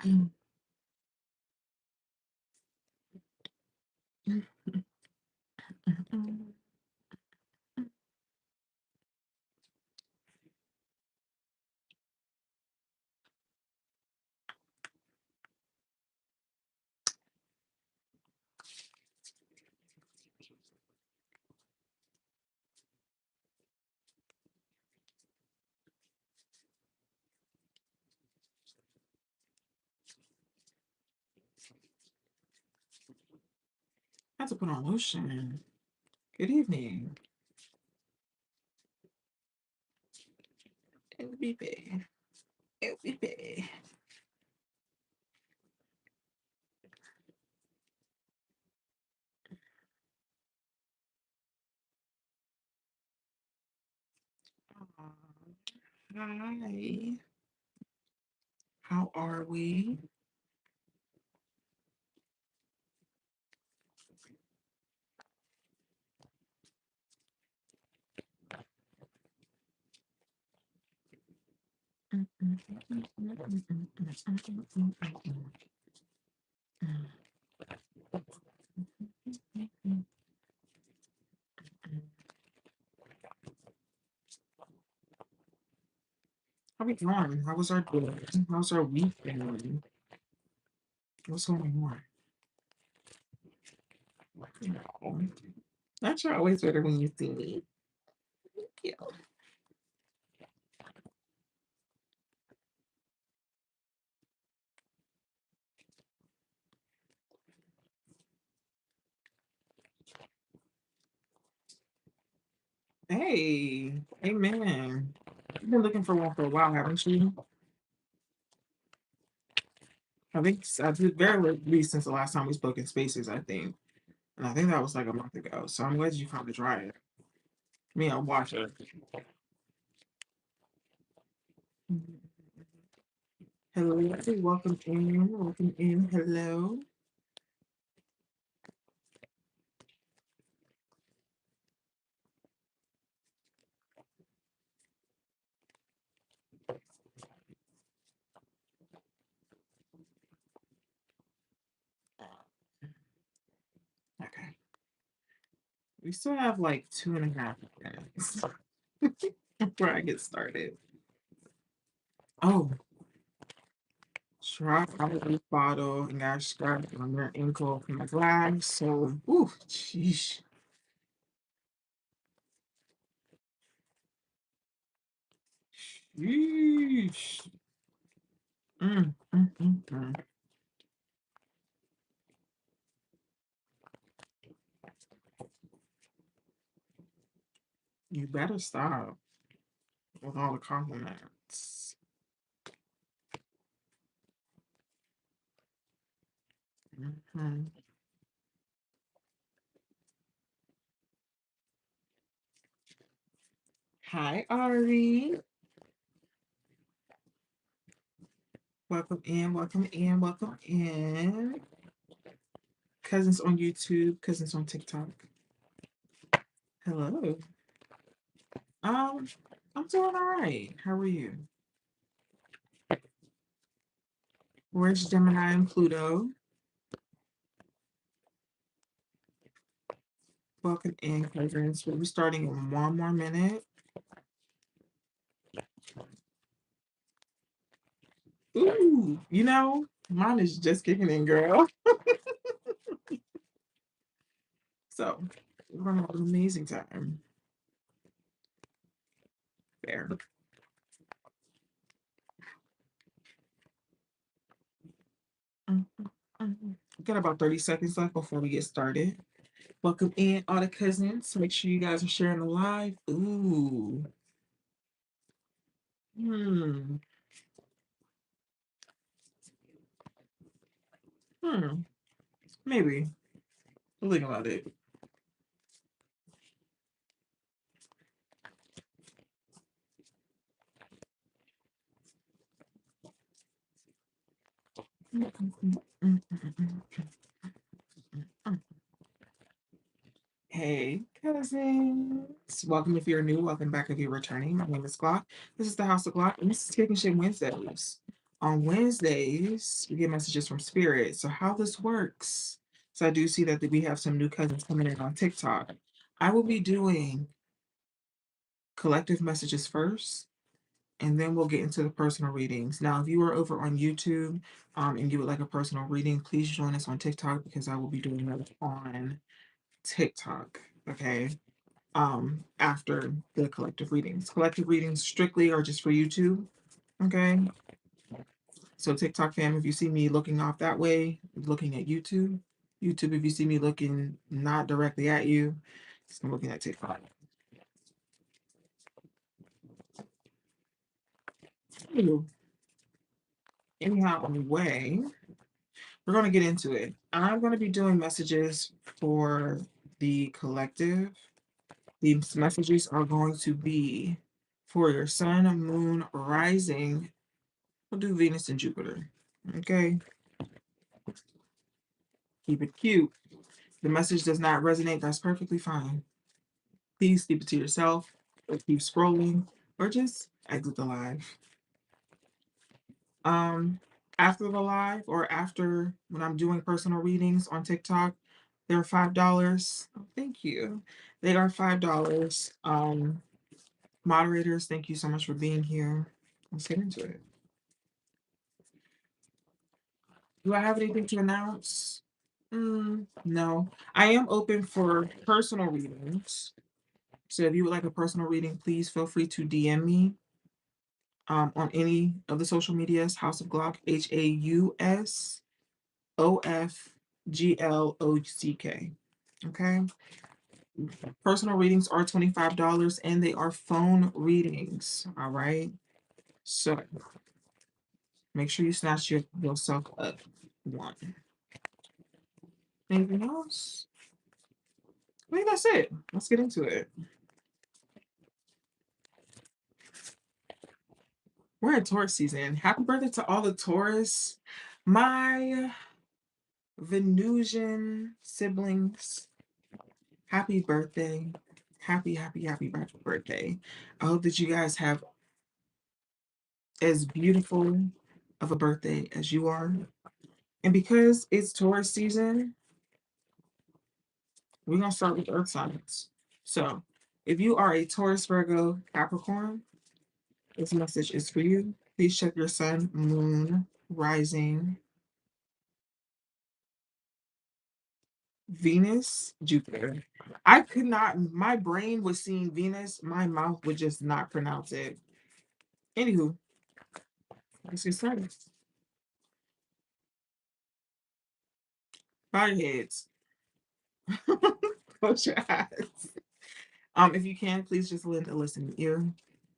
I have to put on lotion. Good evening. It'll be bad. It'll be bad. Hi. How are we? How we doing? How was our day? How's our week been? What's going on? No. Not sure always better when you see me. Yeah. Hey, amen. You've been looking for one for a while, haven't you? I think I did very least since the last time we spoke in spaces, I think. And I think that was like a month ago. So I'm glad you found the dryer. Me, I'll wash it. Hello, welcome in. Welcome in. Hello. Okay. We still have like 2.5 minutes before I get started. Oh, try out this bottle and got scratched on their ankle from my glass. So, ooh, sheesh. Sheesh. Mm. You better stop with all the compliments. Mhm. Hi, Ari. Welcome in, welcome in, welcome in. Cousins on YouTube, cousins on TikTok. Hello. Um, I'm doing all right. How are you? Where's Gemini and Pluto? Welcome in, cousins. We'll be starting in one more minute. Ooh, mine is just kicking in, girl. So we're gonna have an amazing time. There. Mm, We've got about 30 seconds left before we get started. Welcome in, all the cousins. Make sure you guys are sharing the live. Ooh. Hmm. Hmm. Maybe. We'll think about it. Hey, cousins. Welcome if you're new. Welcome back if you're returning. My name is Glock. This is the House of Glock, and this is Kickin' Shit Wednesdays. On Wednesdays, we get messages from Spirit. So how this works. So I do see that we have some new cousins coming in on TikTok. I will be doing collective messages first, and then we'll get into the personal readings. Now, if you are over on YouTube and you would like a personal reading, please join us on TikTok because I will be doing that on TikTok. Okay. After the collective readings. Collective readings strictly are just for YouTube. Okay. So TikTok fam, if you see me looking off that way, looking at YouTube. YouTube, if you see me looking not directly at you, I'm looking at TikTok. Ooh. Anyhow, anyway, we're going to get into it. I'm going to be doing messages for the collective. These messages are going to be for your sun, moon, rising. We'll do Venus and Jupiter. Okay. Keep it cute. The message does not resonate, that's perfectly fine. Please keep it to yourself, or keep scrolling, or just exit the live. Um, After the live or after when I'm doing personal readings on TikTok, they're $5. Oh, thank you. They are $5. Moderators, thank you so much for being here. Let's get into it. Do I have anything to announce? No. I am open for personal readings. So if you would like a personal reading, please feel free to DM me on any of the social medias, House of Glock, HAUSOFGLOCK. Okay. Personal readings are $25 and they are phone readings. All right. So make sure you snatch yourself up one. Anything else? I think that's it. Let's get into it. We're in Taurus season. Happy birthday to all the Taurus. My Venusian siblings, happy birthday. Happy birthday. I hope that you guys have as beautiful of a birthday as you are. And because it's Taurus season, we're going to start with Earth signs. So if you are a Taurus, Virgo, Capricorn, this message is for you. Please check your sun, moon, rising, Venus, Jupiter. I could not, my brain was seeing Venus, my mouth would just not pronounce it. Anywho, let's get started. Bow your heads. Close your eyes. If you can, please just lend a listening ear.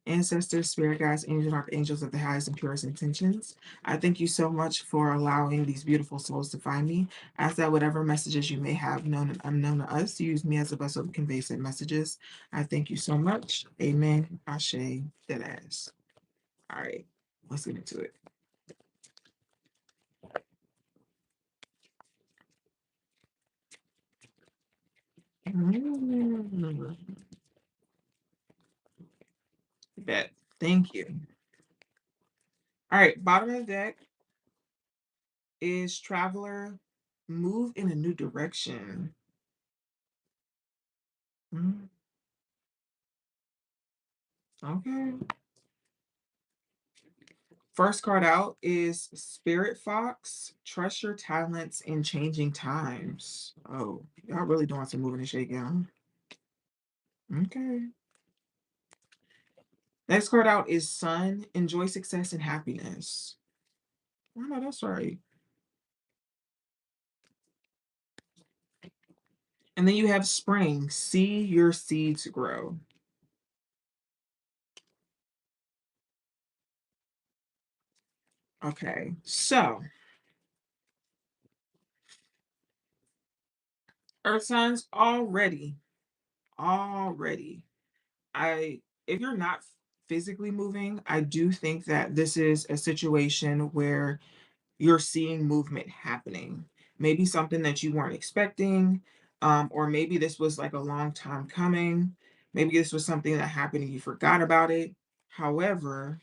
Ancestors, spirit guides, angels, and archangels of the highest and purest intentions. I thank you so much for allowing these beautiful souls to find me. Ask that whatever messages you may have known and unknown to us, use me as a vessel to convey said messages. I thank you so much. Amen. Ashe. Dead ass. All right, let's get into it. Bet. Thank you. All right, bottom of the deck is Traveler. Move in a new direction. Okay. First card out is Spirit Fox. Trust your talents in changing times. Oh, y'all really doing some moving and shaking, huh? Okay. Next card out is Sun. Enjoy success and happiness. I know that's right. And then you have Spring. See your seeds grow. Okay, so Earth signs already. If you're not physically moving, I do think that this is a situation where you're seeing movement happening. Maybe something that you weren't expecting, or maybe this was like a long time coming. Maybe this was something that happened and you forgot about it. However,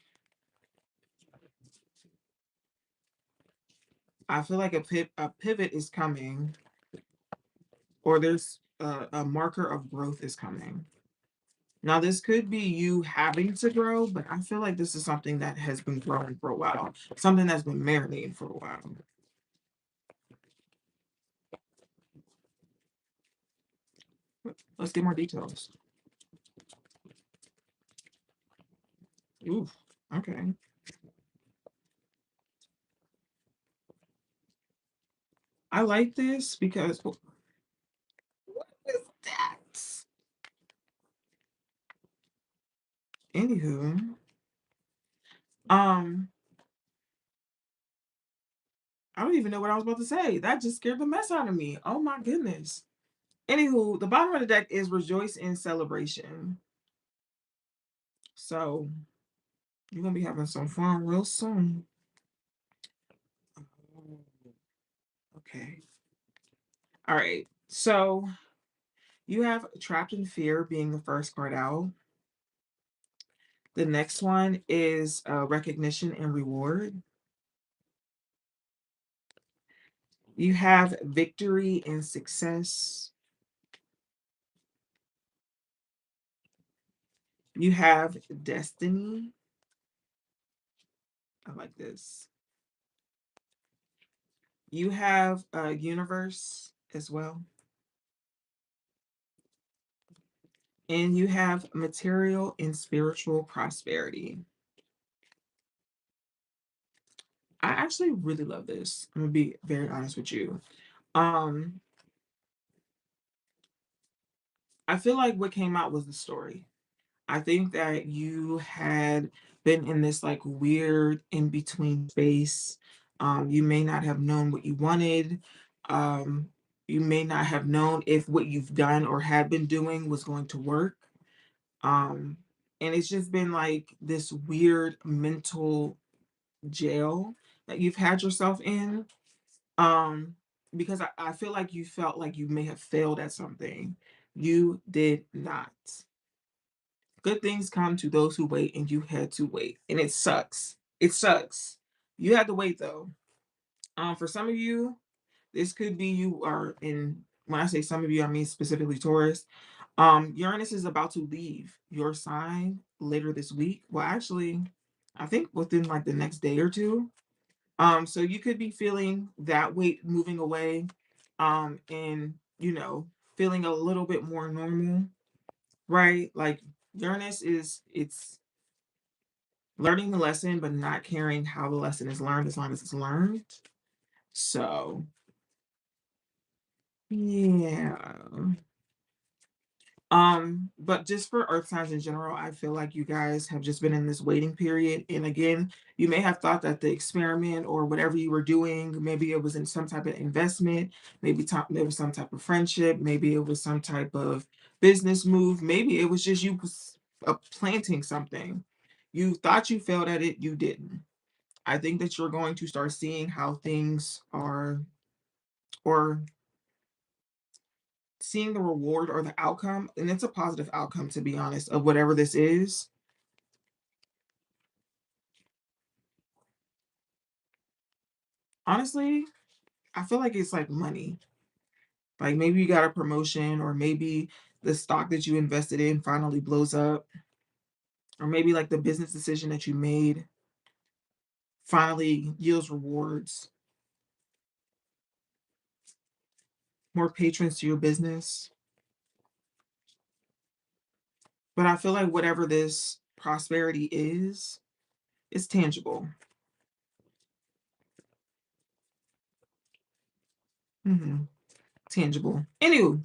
I feel like a pivot is coming, or there's a marker of growth is coming. Now, this could be you having to grow, but I feel like this is something that has been growing for a while, something that's been marinating for a while. Let's get more details. Oof. Okay. I like this because what is that? Anywho, um, I don't even know what I was about to say. That just scared the mess out of me. Oh my goodness. Anywho, the bottom of the deck is rejoice in celebration. So you're gonna be having some fun real soon. Oh, okay. All right. So you have trapped in fear being the first card out. The next one is recognition and reward. You have victory and success. You have destiny. I like this. You have a universe as well. And you have material and spiritual prosperity. I actually really love this. I'm gonna be very honest with you. Um, I feel like what came out was the story. I think that you had been in this like weird in between space. You may not have known what you wanted. Um, you may not have known if what you've done or had been doing was going to work. Um, and it's just been like this weird mental jail that you've had yourself in. Um, because I feel like you felt like you may have failed at something. You did not. Good things come to those who wait, and you had to wait. And it sucks. It sucks. You had to wait though. For some of you, this could be you are in, when I say some of you, I mean specifically Taurus. Uranus is about to leave your sign later this week. Well, actually, I think within like the next day or two. So you could be feeling that weight moving away, and feeling a little bit more normal, right? Like Uranus is it's learning the lesson, but not caring how the lesson is learned as long as it's learned. So yeah. But just for earth signs in general, I feel like you guys have just been in this waiting period. And again, you may have thought that the experiment or whatever you were doing, maybe it was in some type of investment, maybe there was some type of friendship, maybe it was some type of business move, maybe it was just you planting something. You thought you failed at it, you didn't. I think that you're going to start seeing how things are, or seeing the reward or the outcome, and it's a positive outcome, to be honest, of whatever this is. Honestly, I feel like it's like money. Like maybe you got a promotion, or maybe the stock that you invested in finally blows up, or maybe like the business decision that you made finally yields rewards, more patrons to your business. But I feel like whatever this prosperity is, it's tangible. Hmm. Tangible. Anywho,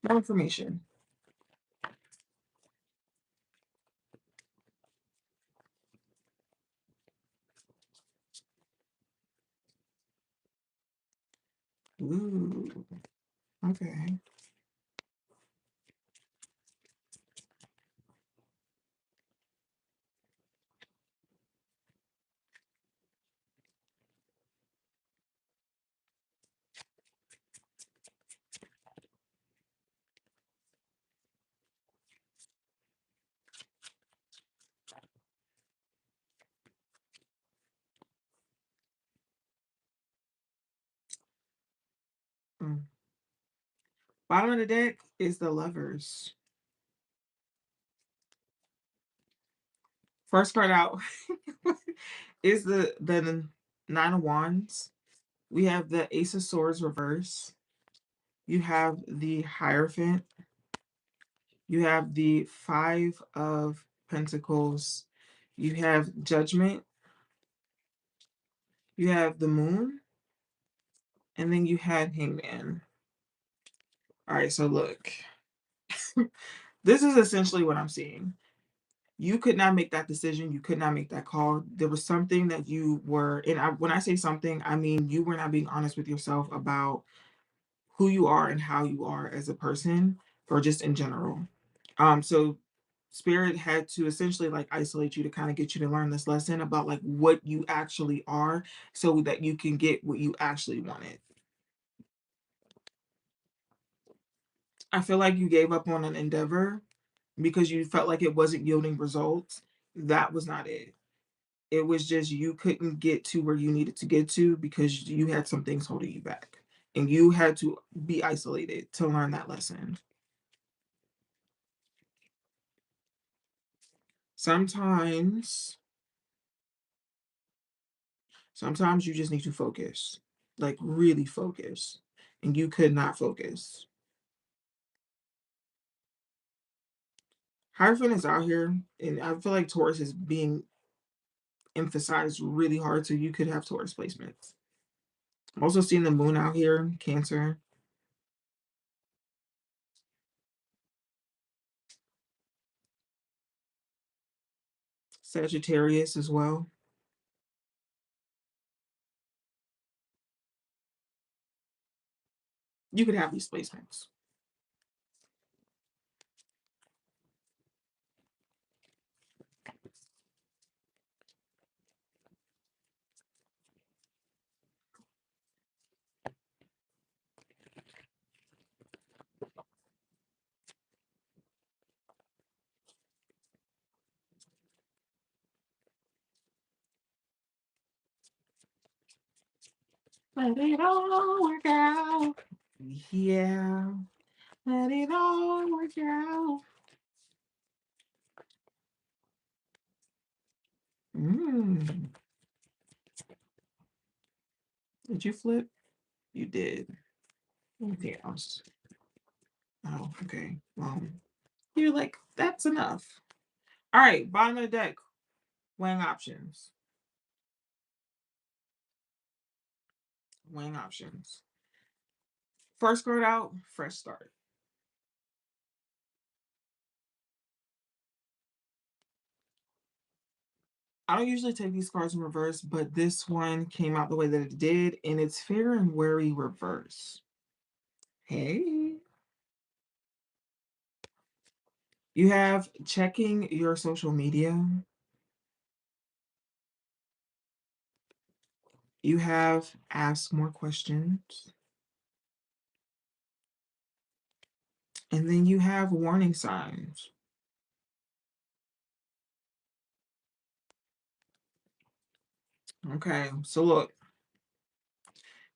more information. Ooh, okay. Bottom of the deck is the Lovers. First card out is the Nine of Wands. We have the Ace of Swords reverse. You have the Hierophant. You have the Five of Pentacles. You have Judgment. You have the Moon. And then you had Hangman. All right, so look. This is essentially what I'm seeing. You could not make that decision. You could not make that call. There was something that you were, and when I say something, I mean you were not being honest with yourself about who you are and how you are as a person, or just in general. So Spirit had to essentially like isolate you to kind of get you to learn this lesson about like what you actually are, so that you can get what you actually wanted. I feel like you gave up on an endeavor because you felt like it wasn't yielding results. That was not it. It was just you couldn't get to where you needed to get to because you had some things holding you back. And you had to be isolated to learn that lesson. Sometimes, sometimes you just need to focus, like really focus. And you could not focus. Hierophant is out here, and I feel like Taurus is being emphasized really hard, so you could have Taurus placements. I'm also seeing the moon out here, Cancer, Sagittarius as well. You could have these placements. Let it all work out. Yeah, let it all work out. Mm. Did you flip? You did. Anything else? Oh, okay. You're like, that's enough. All right, bottom of the deck, weighing options. Weighing options. First card out, fresh start. I don't usually take these cards in reverse, but this one came out the way that it did, and it's fair and wary reverse. Hey. You have checking your social media. You have ask more questions. And then you have warning signs. Okay, so look,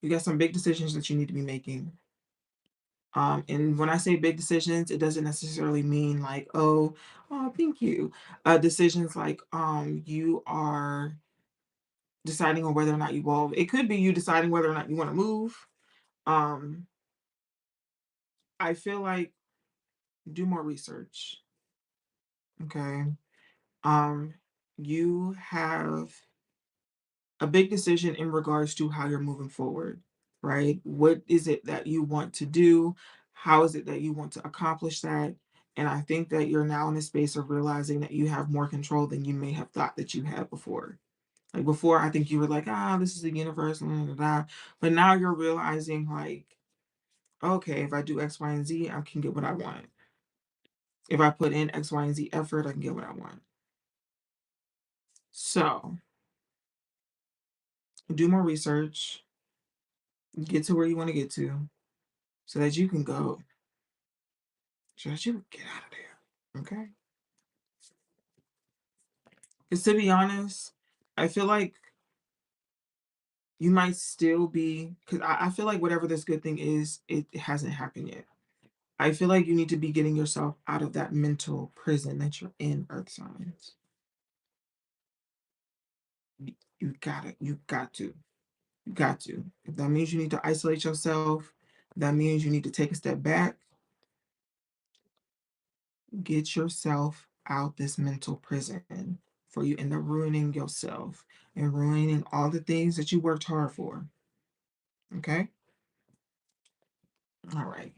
you got some big decisions that you need to be making. And when I say big decisions, it doesn't necessarily mean like, oh, thank you. Decisions like you are deciding on whether or not you will. It could be you deciding whether or not you want to move. Um, I feel like do more research. Okay. Um, you have a big decision in regards to how you're moving forward, right? What is it that you want to do? How is it that you want to accomplish that? And I think that you're now in a space of realizing that you have more control than you may have thought that you had before. Like before, I think you were like, this is the universe, blah, blah, blah. But now you're realizing, like, okay, if I do X, Y, and Z, I can get what I want. If I put in X, Y, and Z effort, I can get what I want. So do more research, get to where you want to get to so that you can go, so that you can get out of there. Okay. Because to be honest, I feel like you might still be, because I feel like whatever this good thing is, it hasn't happened yet. I feel like you need to be getting yourself out of that mental prison that you're in, earth signs. You gotta, you got to, you got to. If that means you need to isolate yourself, that means you need to take a step back, get yourself out this mental prison for you end up ruining yourself and ruining all the things that you worked hard for. Okay? All right.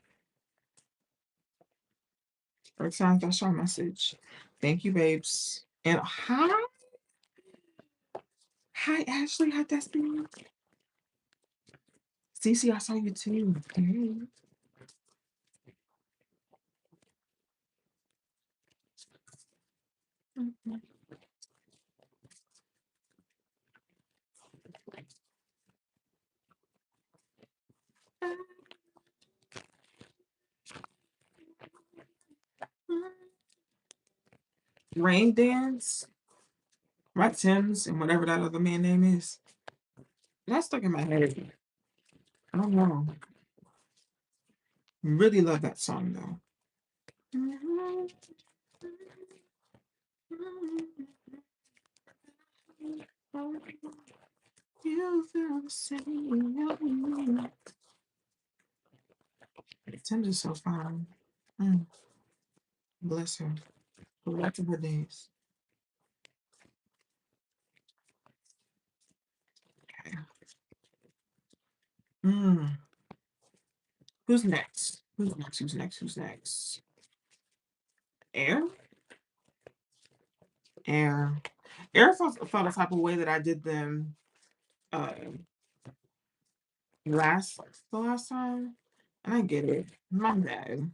Earth signs, that's your message. Thank you, babes. And hi, Ashley. Hi, Destiny. Cece, I saw you too. Hey. Rain Dance, right? Tim's and whatever that other man name is. That's stuck in my head. I don't know. Really love that song though. You feel the same. Tim's is so fine. Mm, bless her. For the rest of her days. Okay. Mm. Who's next? Who's next? Who's next? Who's next? Air? Air. Air felt a type of way that I did them uh last the last time. And I get it. My bad.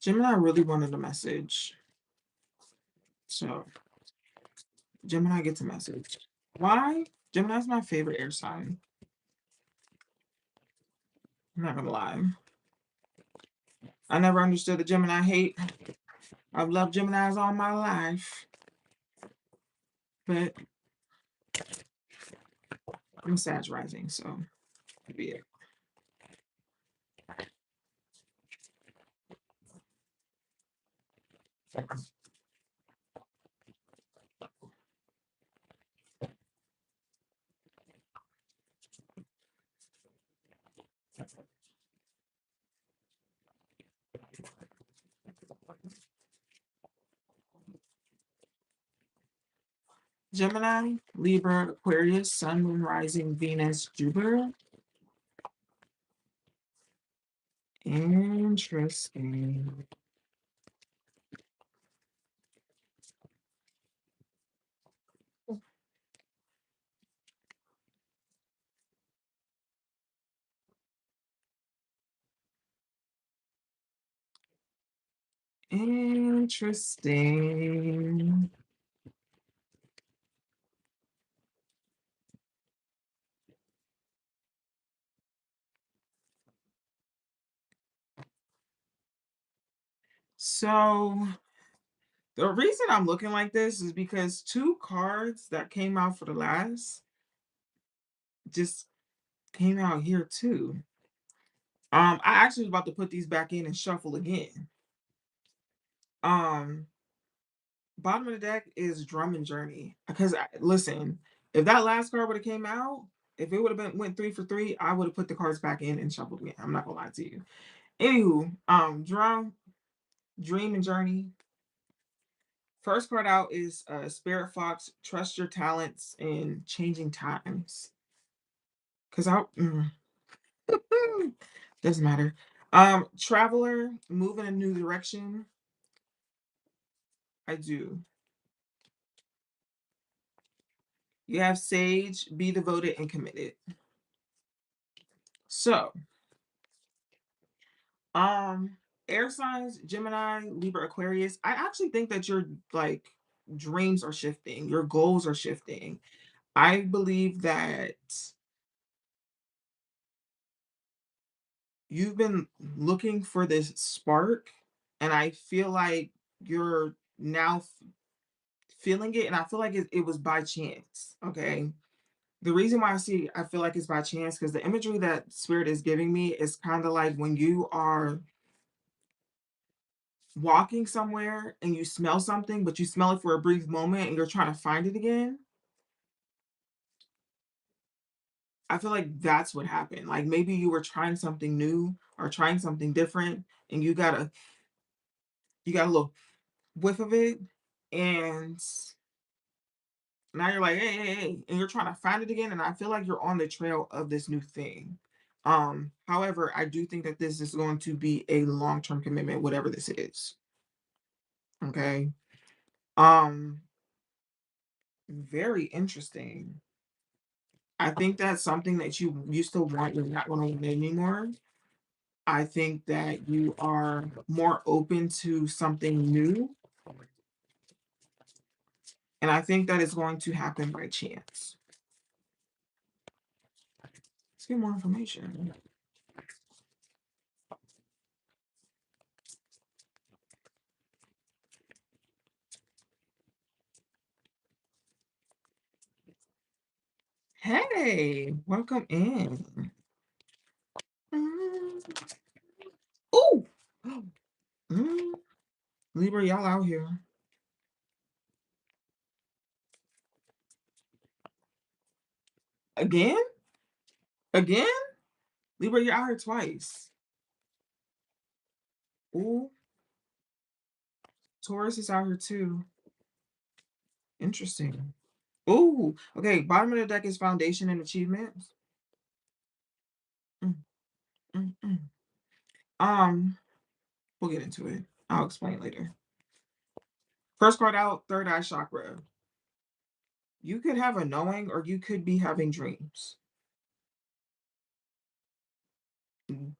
Gemini really wanted a message. So Gemini gets a message. Why? Gemini's my favorite air sign. I'm not gonna lie. I never understood the Gemini hate. I've loved Geminis all my life. But I'm Sag rising, so could be it. Gemini, Libra, Aquarius, Sun, Moon, Rising, Venus, Jupiter. Interesting. Interesting. So the reason I'm looking like this is because two cards that came out for the last just came out here too. I actually was about to put these back in and shuffle again. Um, Bottom of the deck is Drum and Journey. Because listen, if that last card would have came out, if it would have been went 3 for 3, I would have put the cards back in and shuffled again. I'm not gonna lie to you. Anywho, Drum, Dream and Journey. First card out is Spirit Fox, Trust Your Talents in Changing Times. Cause doesn't matter. Traveler, move in a new direction. I do. You have Sage, be devoted and committed. So, um, air signs, Gemini, Libra, Aquarius. I actually think that your like dreams are shifting, your goals are shifting. I believe that you've been looking for this spark, and I feel like you're now feeling it, and I feel like it was by chance. Okay. The reason why I feel like it's by chance because the imagery that spirit is giving me is kind of like when you are walking somewhere and you smell something, but you smell it for a brief moment and you're trying to find it again. I feel like that's what happened. Like maybe you were trying something new or trying something different and you got a little whiff of it and now you're like, hey, hey, hey, and you're trying to find it again. And I feel like you're on the trail of this new thing. However, I do think that this is going to be a long-term commitment, whatever this is. Okay. Um, Very interesting. I think that's something that you used to want, you're not going to want anymore. I think that you are more open to something new, and I think that is going to happen by chance. Let's get more information. Hey, welcome in. Mm. Ooh. Mm. Libra, y'all out here. Again? Again? Libra, you're out here twice. Ooh, Taurus is out here too. Interesting. Ooh, okay. Bottom of the deck is foundation and achievements. Mm, mm, mm. Um, we'll get into it. I'll explain later. First card out, third eye chakra. You could have a knowing or you could be having dreams.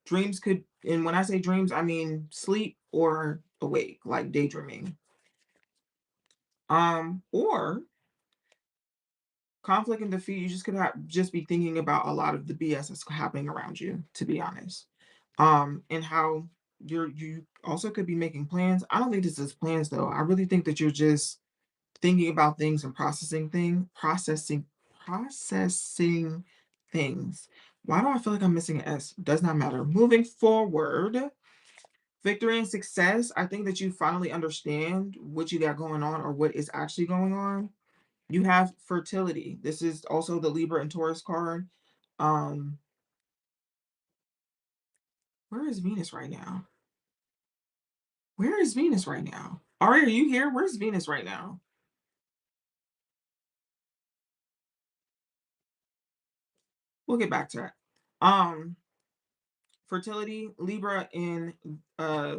Dreams could, and when I say dreams, I mean sleep or awake, like daydreaming. Or conflict and defeat, you just could have just be thinking about a lot of the BS that's happening around you, to be honest. And how you also could be making plans. I don't think this is plans though. I really think that you're just thinking about things and processing things. Why do I feel like I'm missing an S? Does not matter. Moving forward, victory and success. I think that you finally understand what you got going on or what is actually going on. You have fertility. This is also the Libra and Taurus card. Um, where is Venus right now? Where is Venus right now? Ari, are you here? Where's Venus right now? We'll get back to that. Um, Fertility, Libra in uh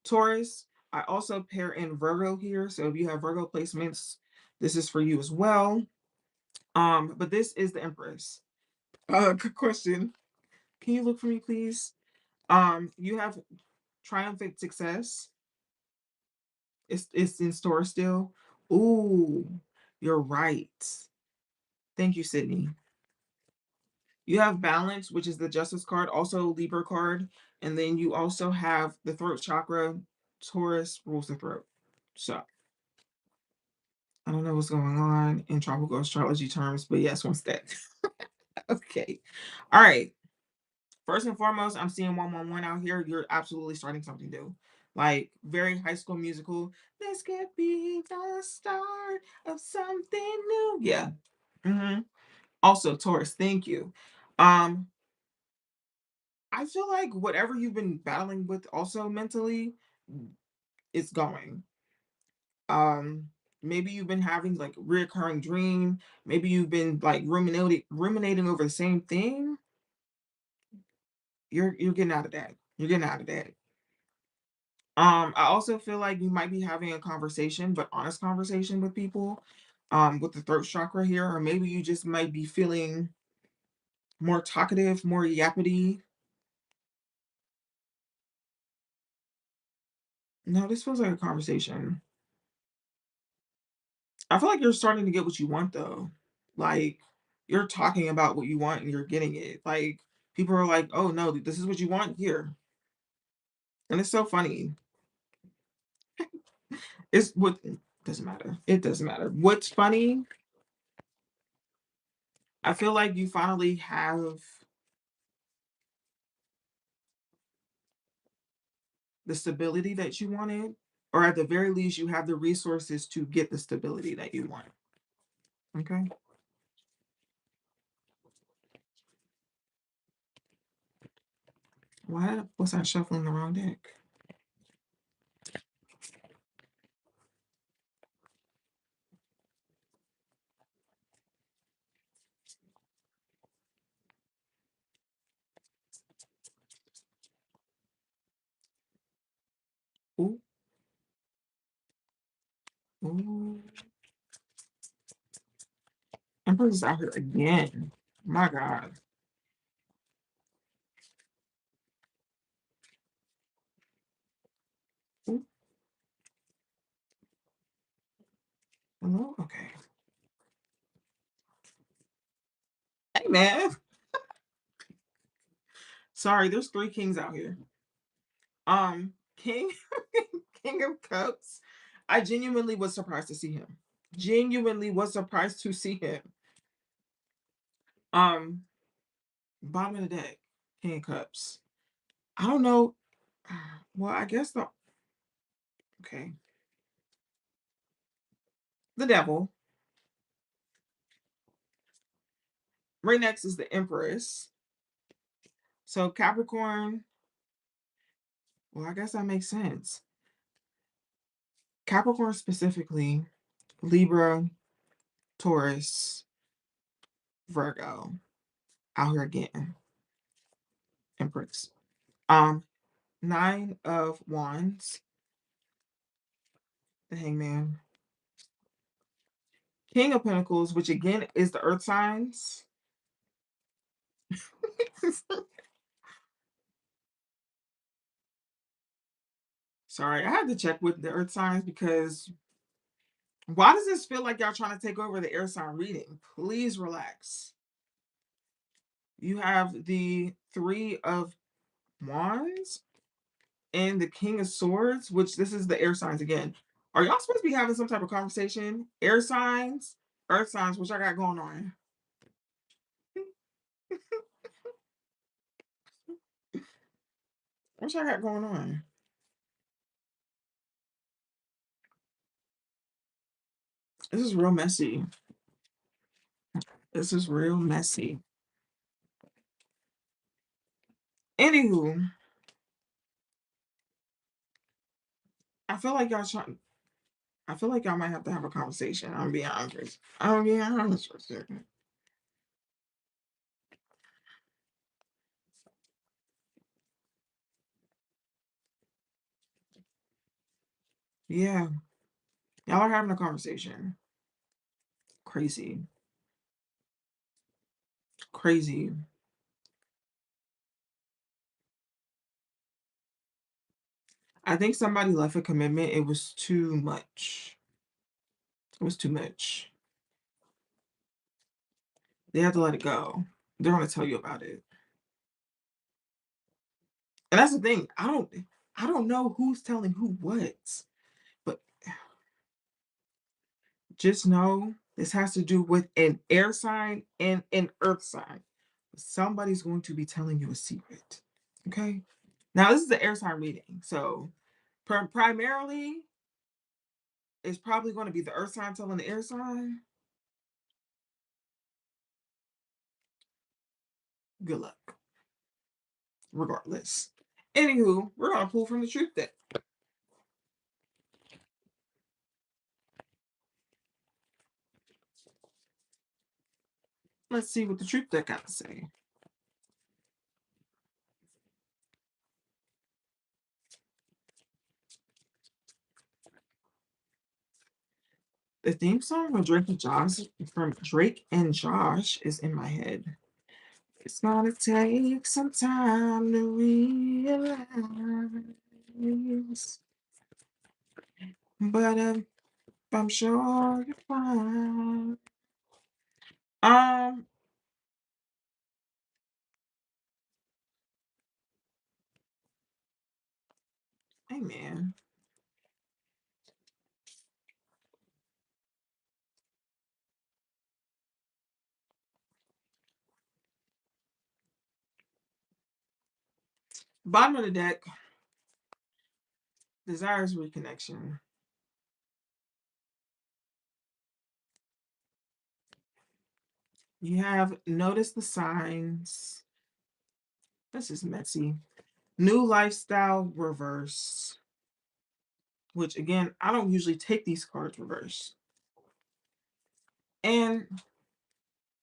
Taurus. I also pair in Virgo here. So if you have Virgo placements, this is for you as well. But this is the Empress. Good question. Can you look for me, please? You have triumphant success. It's in store still. Ooh, you're right. Thank you, Sydney. You have balance, which is the justice card, also Libra card, and then you also have the throat chakra. Taurus rules the throat. So I don't know what's going on in tropical astrology terms, but yes, once that. Okay. All right. First and foremost, I'm seeing 111 out here. You're absolutely starting something new. Like very high school musical. This could be the start of something new. Yeah. Hmm. Also, Taurus, thank you. Um, I feel like whatever you've been battling with also mentally, it's going. Maybe you've been having like reoccurring dream. Maybe you've been like ruminating over the same thing. You're getting out of that. You're getting out of that. I also feel like you might be having a conversation, but honest conversation with people, with the throat chakra here, or maybe you just might be feeling more talkative, more yappity. No, this feels like a conversation. I feel like you're starting to get what you want though. Like you're talking about what you want and you're getting it. Like people are like, "Oh no, this is what you want here." And it's so funny. It's what doesn't matter. It doesn't matter. What's funny I feel like you finally have the stability that you wanted, or at the very least, you have the resources to get the stability that you want. Okay. What was I shuffling the wrong deck? Ooh, ooh. Empress is out here again. My God. Ooh, hello? Okay. Hey, man. Sorry, there's three kings out here. King, King of Cups. I genuinely was surprised to see him. Genuinely was surprised to see him. Um, Bottom of the deck, King of Cups. I don't know. Well, I guess the okay. The devil. Right next is the Empress. So Capricorn, well, I guess that makes sense. Capricorn specifically, Libra, Taurus, Virgo. Out here again. Empress. Um, Nine of Wands, the Hangman. King of Pentacles, which again is the earth signs. Sorry, I had to check with the earth signs because why does this feel like y'all trying to take over the air sign reading? Please relax. You have the Three of Wands and the King of Swords, which this is the air signs again. Are y'all supposed to be having some type of conversation? Air signs, earth signs, which I got going on. What y'all got going on? This is real messy. This is real messy. Anywho, I feel like y'all trying. I feel like y'all might have to have a conversation. I'm being honest. I'm being honest with you. Yeah, y'all are having a conversation. Crazy, crazy. I think somebody left a commitment. It was too much. It was too much. They had to let it go. They're gonna tell you about it. And that's the thing. I don't know who's telling who what. But just know this has to do with an air sign and an earth sign. Somebody's going to be telling you a secret. Okay. Now this is the air sign reading. So primarily it's probably going to be the earth sign telling the air sign. Good luck. Regardless. Anywho, we're gonna pull from the truth deck. Let's see what the truth deck got to say. The theme song from Drake and Josh is in my head. It's gonna take some time to realize, but I'm sure you're fine. Um, hey man, Bottom of the deck, desires reconnection. You have noticed the signs. This is messy. New lifestyle reverse, which again, I don't usually take these cards reverse. And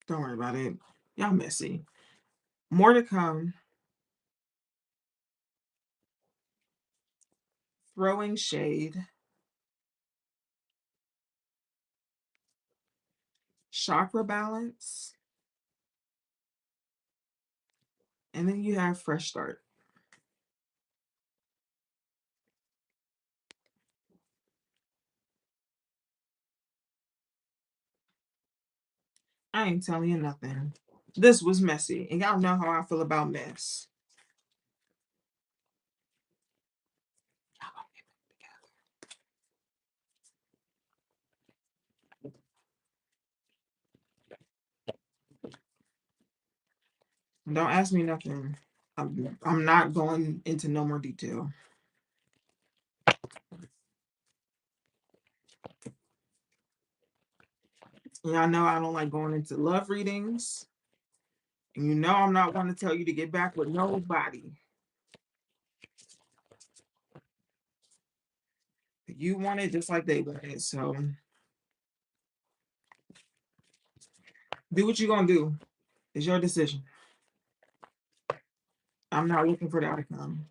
don't worry about it. Y'all messy. More to come. Throwing shade. Chakra balance. And then you have fresh start. I ain't telling you nothing. This was messy. And y'all know how I feel about mess. Don't ask me nothing. I'm not going into no more detail. Y'all know I don't like going into love readings. And you know I'm not going to tell you to get back with nobody. You want it just like they want it. So do what you're going to do. It's your decision. I'm not looking for the outcome.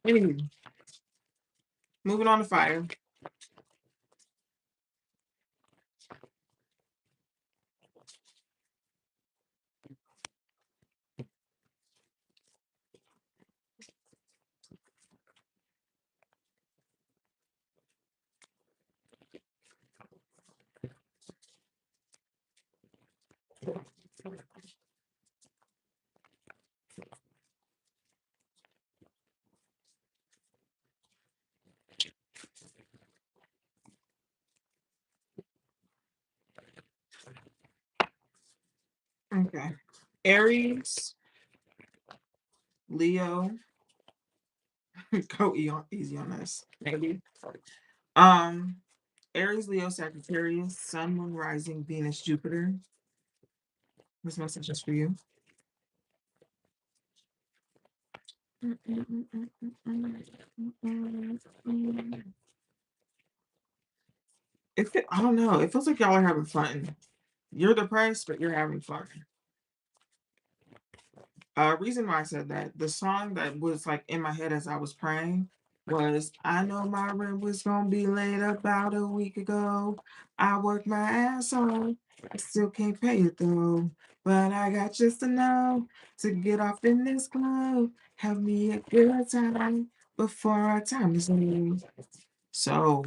Anyway, moving on to fire. Okay. Aries, Leo. Go easy on us. Maybe. Um, Aries, Leo, Sagittarius, Sun, Moon, Rising, Venus, Jupiter. This message is for you. I don't know. It feels like y'all are having fun. You're depressed, but you're having fun. Reason why I said that, the song that was like in my head as I was praying was I know my rent was gonna be late about a week ago. I worked my ass off. I still can't pay it though. But I got just enough to get off in this club. Have me a good time before our time is up. So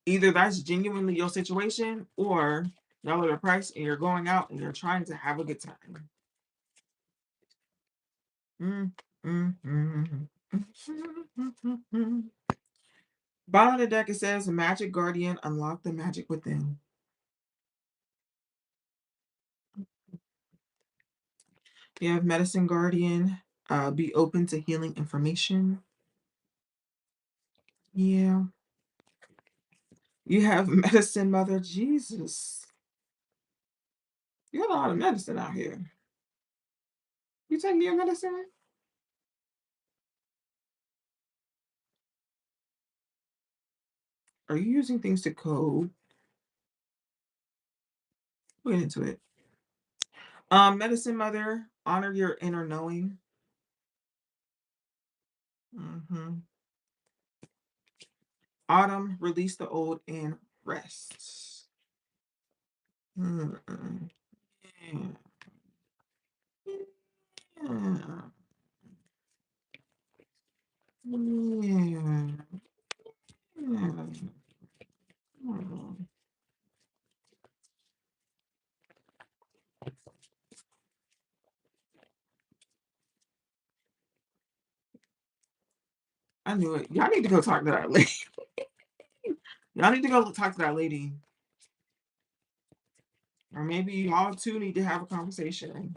either that's genuinely your situation or y'all are depressed and you're going out and you're trying to have a good time. Mm, mm, mm, mm. Bottom of the deck, it says, Magic Guardian, unlock the magic within. You have Medicine Guardian, be open to healing information. Yeah. You have Medicine Mother, Jesus. You got a lot of medicine out here. You taking your medicine? Are you using things to code? We'll get into it. Medicine Mother, honor your inner knowing. Hmm. Autumn, release the old and rest. Mm-mm. Yeah. Yeah. Yeah. Yeah. Mm. I knew it. Y'all need to go talk to that lady. Y'all need to go talk to that lady. Or maybe y'all two need to have a conversation.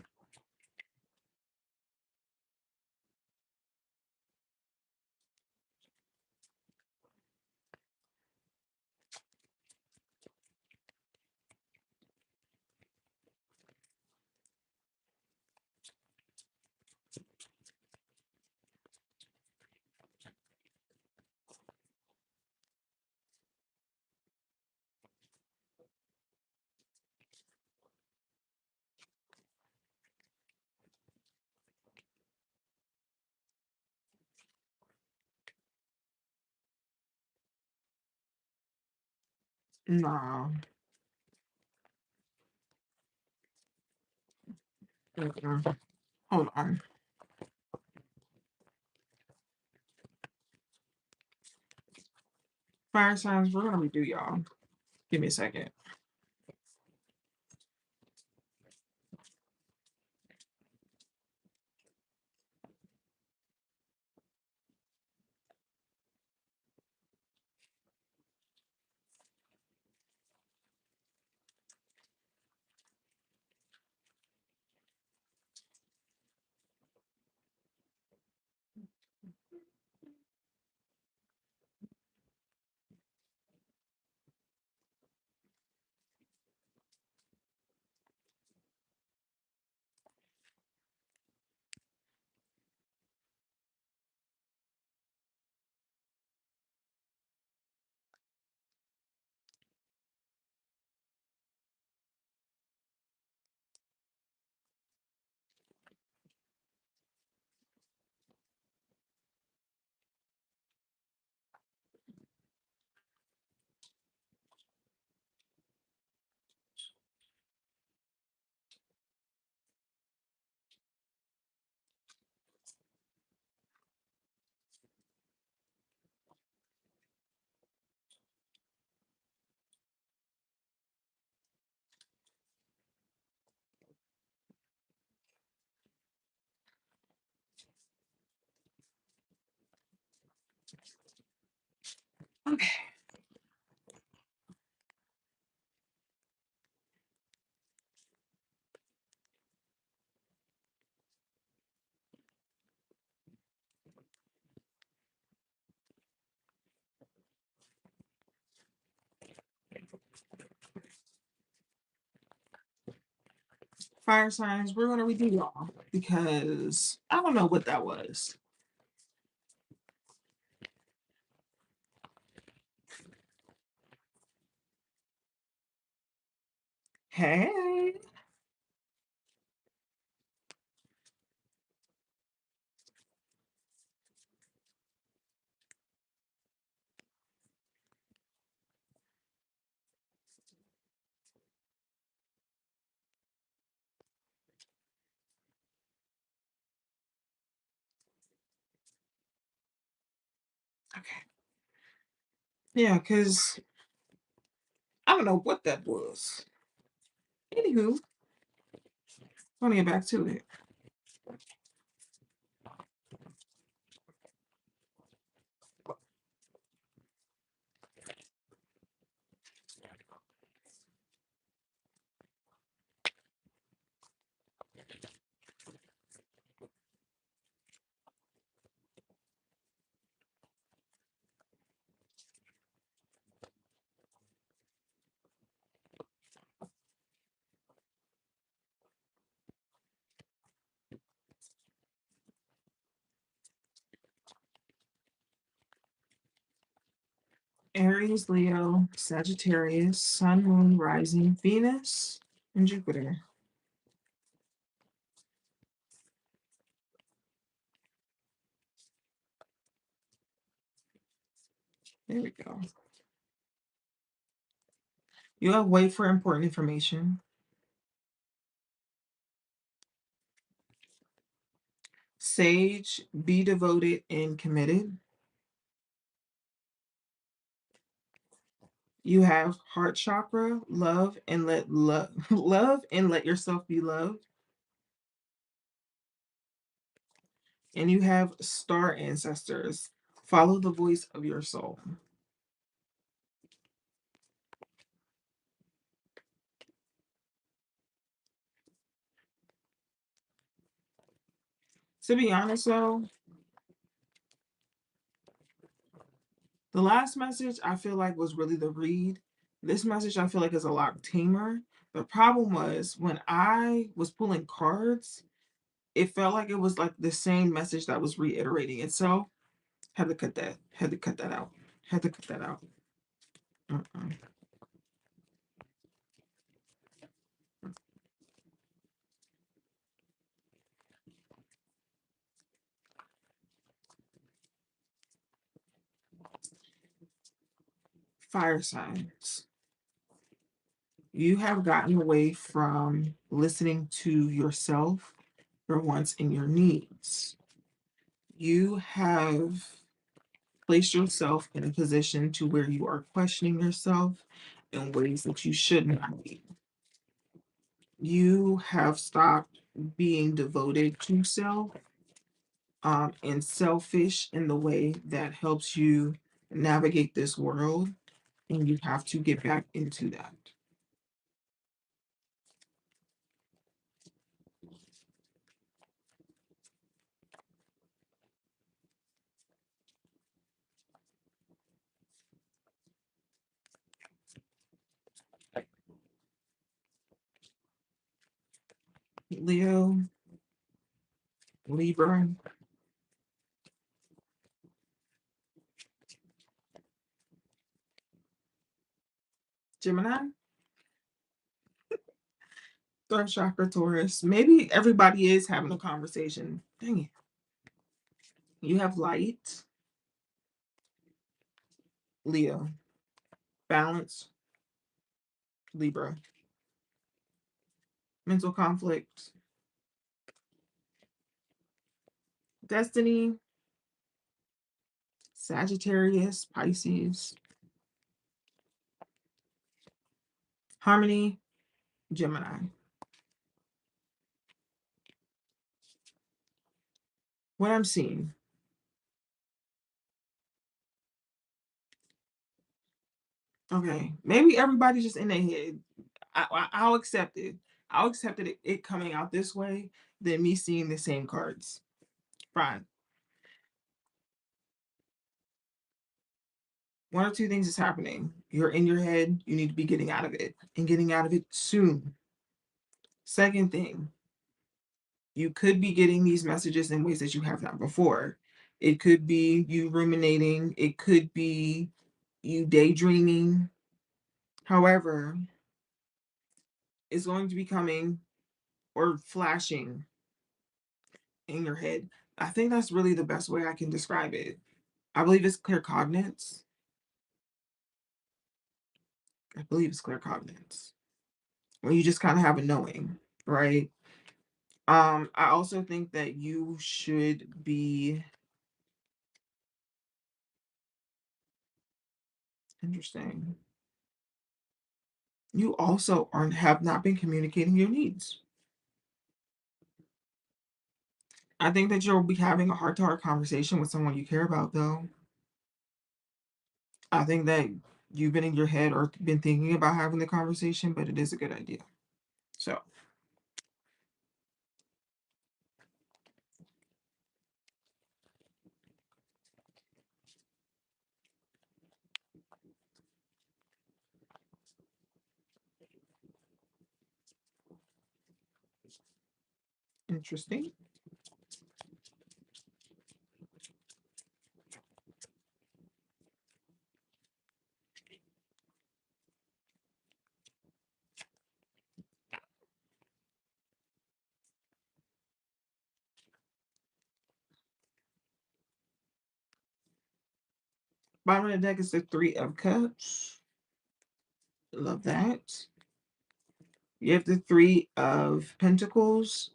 No. Mm-mm. Hold on. Fire signs, we're gonna redo y'all. Give me a second. Okay. Fire signs, we're gonna redo y'all because I don't know what that was. Hey. Okay. Yeah, because I don't know what that was. Anywho, I want to get back to it. Aries, Leo, Sagittarius, Sun, Moon, Rising, Venus, and Jupiter. There we go. You have wait for important information. Sage, be devoted and committed. You have heart chakra, love and let love love and let yourself be loved. And you have star ancestors. Follow the voice of your soul. To be honest though, the last message I feel like was really the read. This message I feel like is a lot tamer. The problem was when I was pulling cards, it felt like it was like the same message that was reiterating itself. Had to cut that. Had to cut that out. Had to cut that out. Mm-mm. Fire signs. You have gotten away from listening to yourself, your wants, and your needs. You have placed yourself in a position to where you are questioning yourself in ways that you should not be. You have stopped being devoted to self, and selfish in the way that helps you navigate this world, and you have to get back into that. Leo, Libra, Gemini, third chakra, Taurus. Maybe everybody is having a conversation. Dang it. You have light, Leo, balance, Libra, mental conflict, destiny, Sagittarius, Pisces, harmony, Gemini. What I'm seeing, okay, maybe everybody's just in their head. I'll accept it. I'll accept it coming out this way than me seeing the same cards. Fine. One or two things is happening. You're in your head. You need to be getting out of it and getting out of it soon. Second thing, you could be getting these messages in ways that you have not before. It could be you ruminating. It could be you daydreaming. However, it's going to be coming or flashing in your head. I think that's really the best way I can describe it. I believe it's clear cognizance. I believe it's clear cognizance. When you just kind of have a knowing, right? I also think that you should be interesting. You also aren't have not been communicating your needs. I think that you'll be having a heart-to-heart conversation with someone you care about, though. I think that you've been in your head or been thinking about having the conversation, but it is a good idea. So, interesting. Bottom of the deck is the Three of Cups. Love that. You have the Three of Pentacles,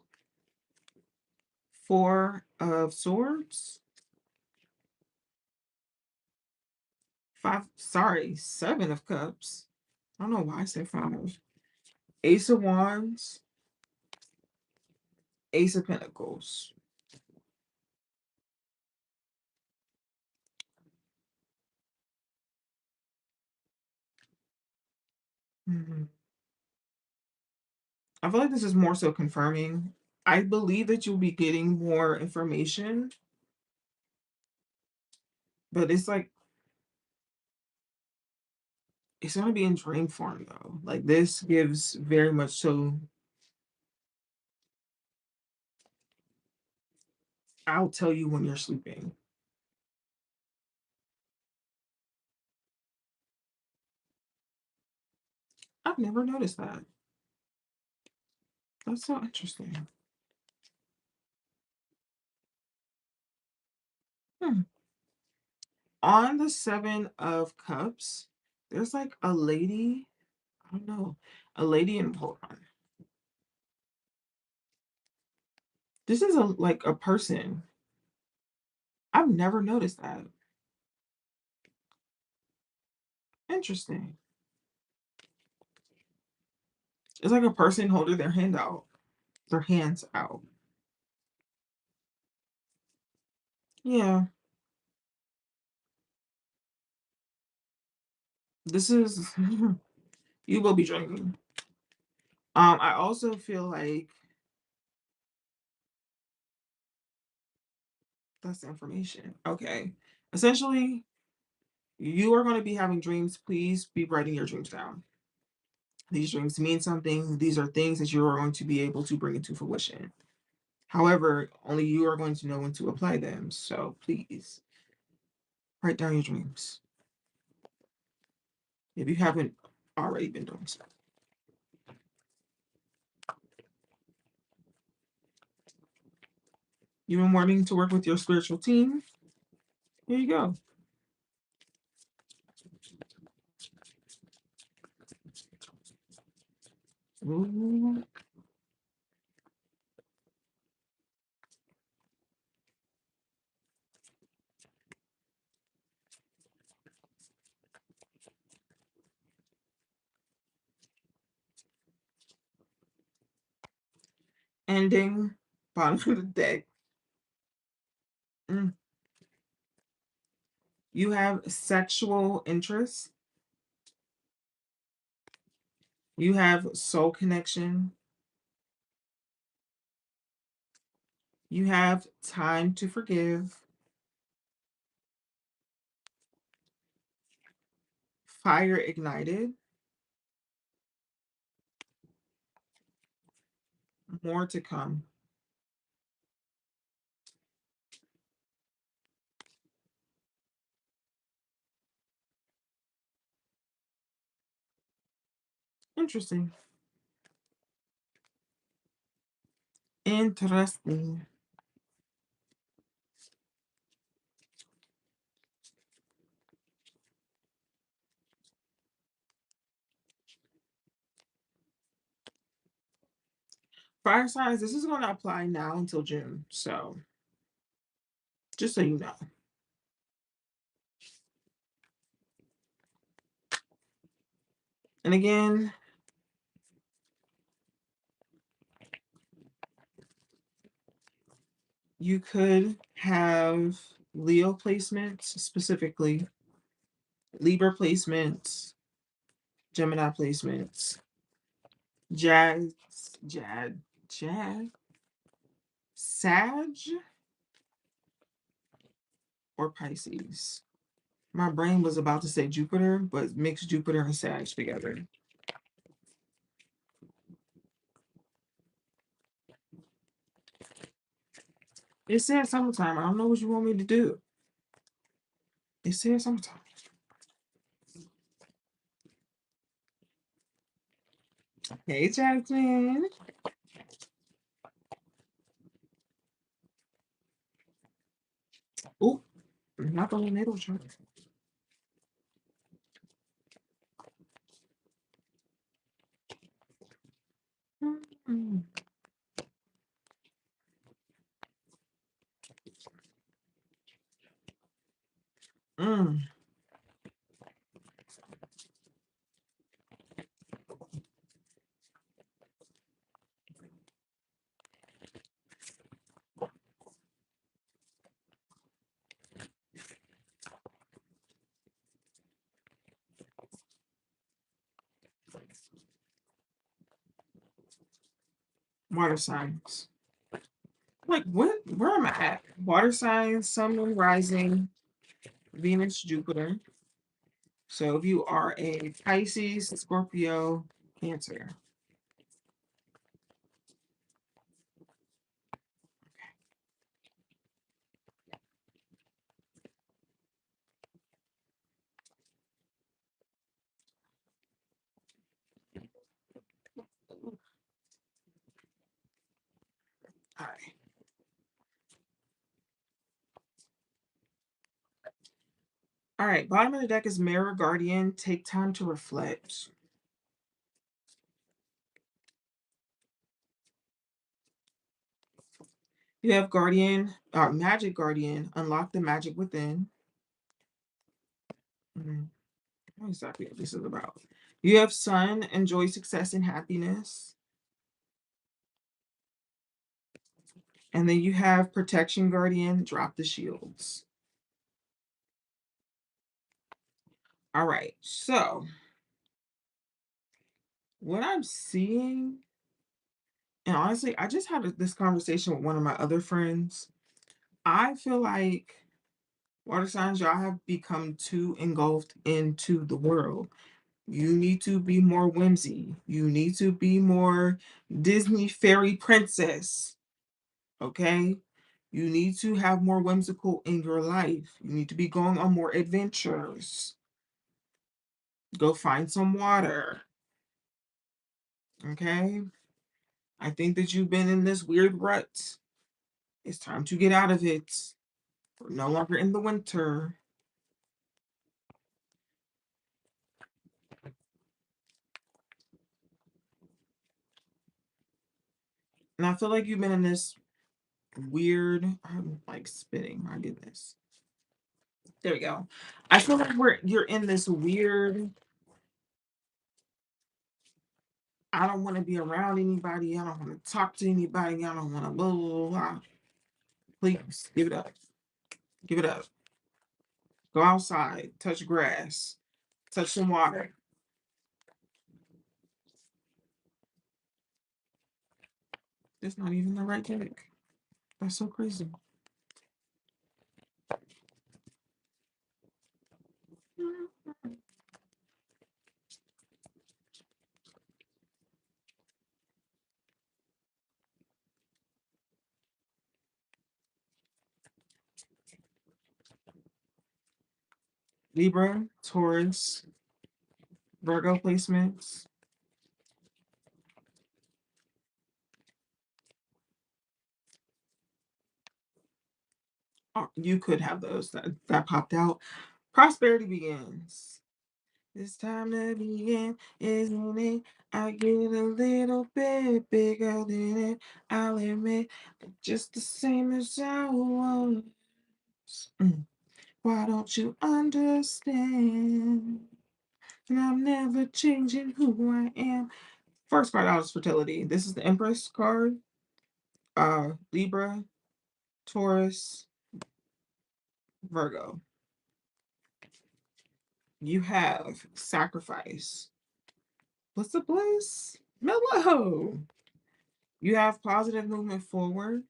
Four of Swords, Seven of Cups. I don't know why I said five. Ace of Wands, Ace of Pentacles. Mhm. I feel like this is more so confirming. I believe that you'll be getting more information, but it's like it's gonna be in dream form though. Like this gives very much so. I'll tell you when you're sleeping. I've never noticed that. That's so interesting. Hmm. On the Seven of Cups, there's like a lady. I don't know. A lady in hold on. This is a like a person. I've never noticed that. Interesting. It's like a person holding their hands out. Yeah, this is you will be drinking. I also feel like that's the information. Okay. Essentially, you are going to be having dreams. Please be writing your dreams down. These dreams mean something. These are things that you are going to be able to bring into fruition. However, only you are going to know when to apply them. So please write down your dreams if you haven't already been doing so. You've been wanting to work with your spiritual team. Here you go. Ooh. Ending, bottom of the deck. Mm. You have sexual interest. You have soul connection. You have time to forgive. Fire ignited. More to come. Interesting. Interesting. Fire signs, this is going to apply now until June. So just so you know. And again, you could have Leo placements, specifically Libra placements, Gemini placements, Jazz, Jad, Jad, Sag, or Pisces. My brain was about to say Jupiter, but mix Jupiter and Sag together. It said summertime. I don't know what you want me to do. It said summertime. Hey, Jasmine. Oh, not the natal chart. Mm, mm. Water signs. Like what? Where am I at? Water signs, Sun, Moon, Rising, Venus, Jupiter. So if you are a Pisces, Scorpio, Cancer. All right. All right. Bottom of the deck is Mirror Guardian. Take time to reflect. You have Magic Guardian, unlock the magic within. Mm, what exactly what this is about. You have Sun, enjoy success and happiness. And then you have Protection Guardian, drop the shields. All right, so what I'm seeing, and honestly, I just had this conversation with one of my other friends. I feel like water signs, y'all have become too engulfed into the world. You need to be more whimsy. You need to be more Disney fairy princess. Okay? You need to have more whimsical in your life. You need to be going on more adventures. Go find some water. Okay? I think that you've been in this weird rut. It's time to get out of it. We're no longer in the winter. And I feel like you've been in this weird, I'm like spitting, my goodness. There we go. I feel like you're in this weird, I don't want to be around anybody. I don't want to talk to anybody. I don't want to blah, blah, blah. Please give it up. Give it up. Go outside, touch grass, touch some water. That's not even the right deck. That's so crazy. Libra, Taurus, Virgo placements. Oh, you could have those that popped out. Prosperity begins. It's time to begin, isn't it? I get a little bit bigger than it. I'll admit, just the same as I was. Why don't you understand? And I'm never changing who I am. First card out is fertility. This is the Empress card. Libra, Taurus, Virgo. You have sacrifice. What's the bliss? Mellow. You have positive movement forward.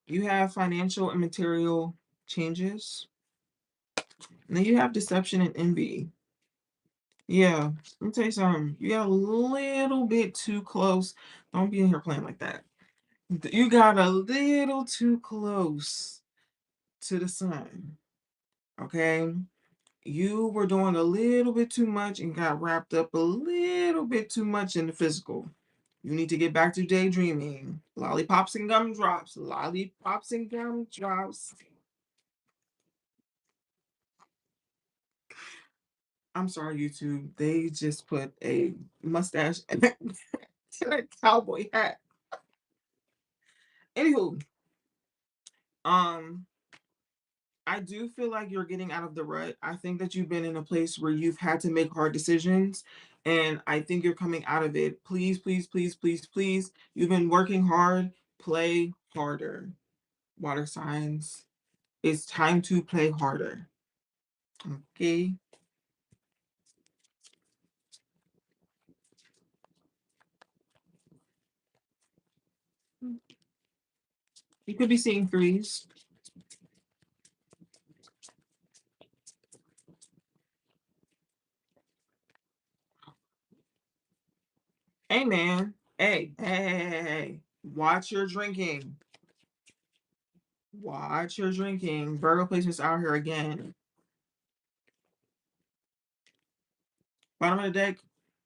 You have financial and material changes. And then you have deception and envy. Yeah, let me tell you something. You got a little bit too close. Don't be in here playing like that. You got a little too close to the sun. Okay? You were doing a little bit too much and got wrapped up a little bit too much in the physical. You need to get back to daydreaming. Lollipops and gumdrops. Lollipops and gumdrops. I'm sorry, YouTube. They just put a mustache and a cowboy hat. Anywho, um, I do feel like you're getting out of the rut. I think that you've been in a place where you've had to make hard decisions, and I think you're coming out of it. Please, please, please, please, please. You've been working hard. Play harder. Water signs. It's time to play harder. Okay. You could be seeing threes. Hey, man. Hey, hey, hey, hey, hey. Watch your drinking. Watch your drinking. Virgo placements out here again. Bottom of the deck,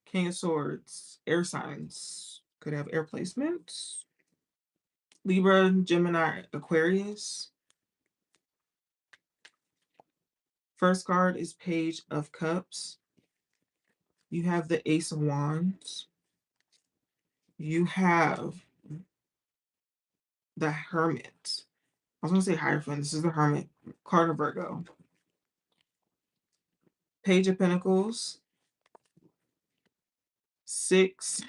King of Swords. Air signs. Could have air placements. Libra, Gemini, Aquarius. First card is Page of Cups. You have the Ace of Wands. You have the Hermit. I was gonna say Hierophant. This is the Hermit. Card of Virgo. Page of Pentacles. Six.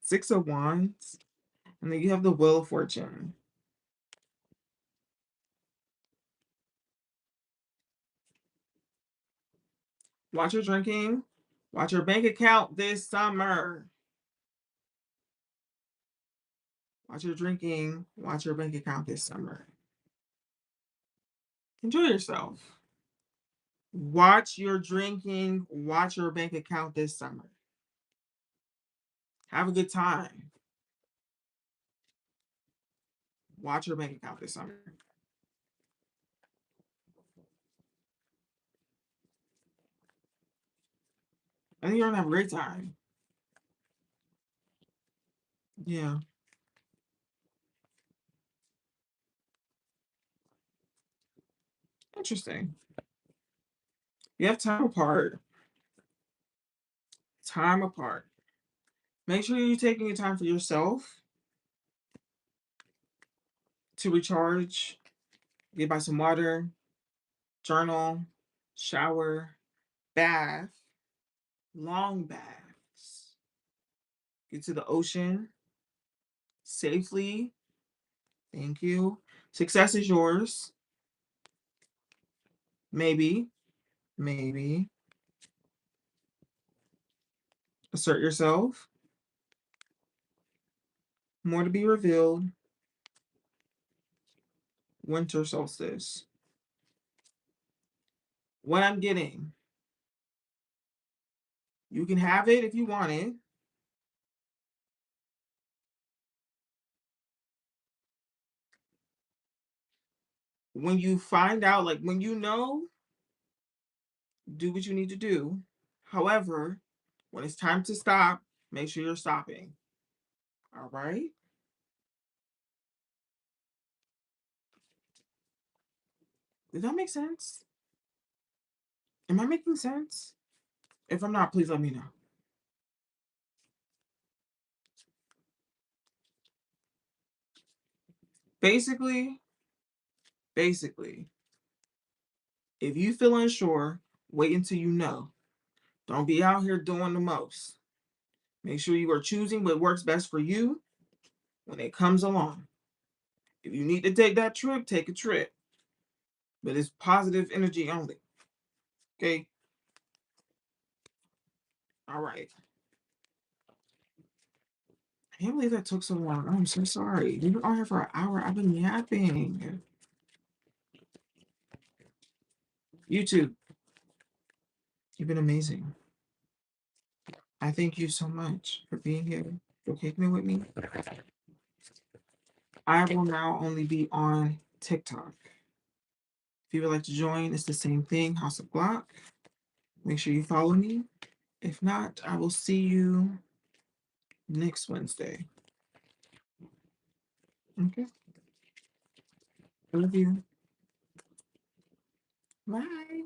Six of Wands. And then you have the Wheel of Fortune. Watch your drinking. Watch your bank account this summer. Watch your drinking. Watch your bank account this summer. Enjoy yourself. Watch your drinking. Watch your bank account this summer. Have a good time. Watch your bank account this summer. I think you're gonna have a great time. Yeah. Interesting. You have time apart. Time apart. Make sure you're taking your time for yourself to recharge, get by some water, journal, shower, bath, long baths. Get to the ocean safely. Thank you. Success is yours. Maybe, maybe. Assert yourself. More to be revealed. Winter solstice. What I'm getting. You can have it if you want it. When you find out, like when you know, do what you need to do. However, when it's time to stop, make sure you're stopping. All right? Did that make sense? Am I making sense? If I'm not, please let me know. Basically, basically, if you feel unsure, wait until you know. Don't be out here doing the most. Make sure you are choosing what works best for you when it comes along. If you need to take that trip, take a trip. But it's positive energy only. Okay? All right. I can't believe that took so long. I'm so sorry. You've been on here for an hour. I've been yapping. YouTube, you've been amazing. I thank you so much for being here, for kicking it with me. I will now only be on TikTok. If you would like to join, it's the same thing, House of Glock. Make sure you follow me. If not, I will see you next Wednesday. Okay. I love you. Bye.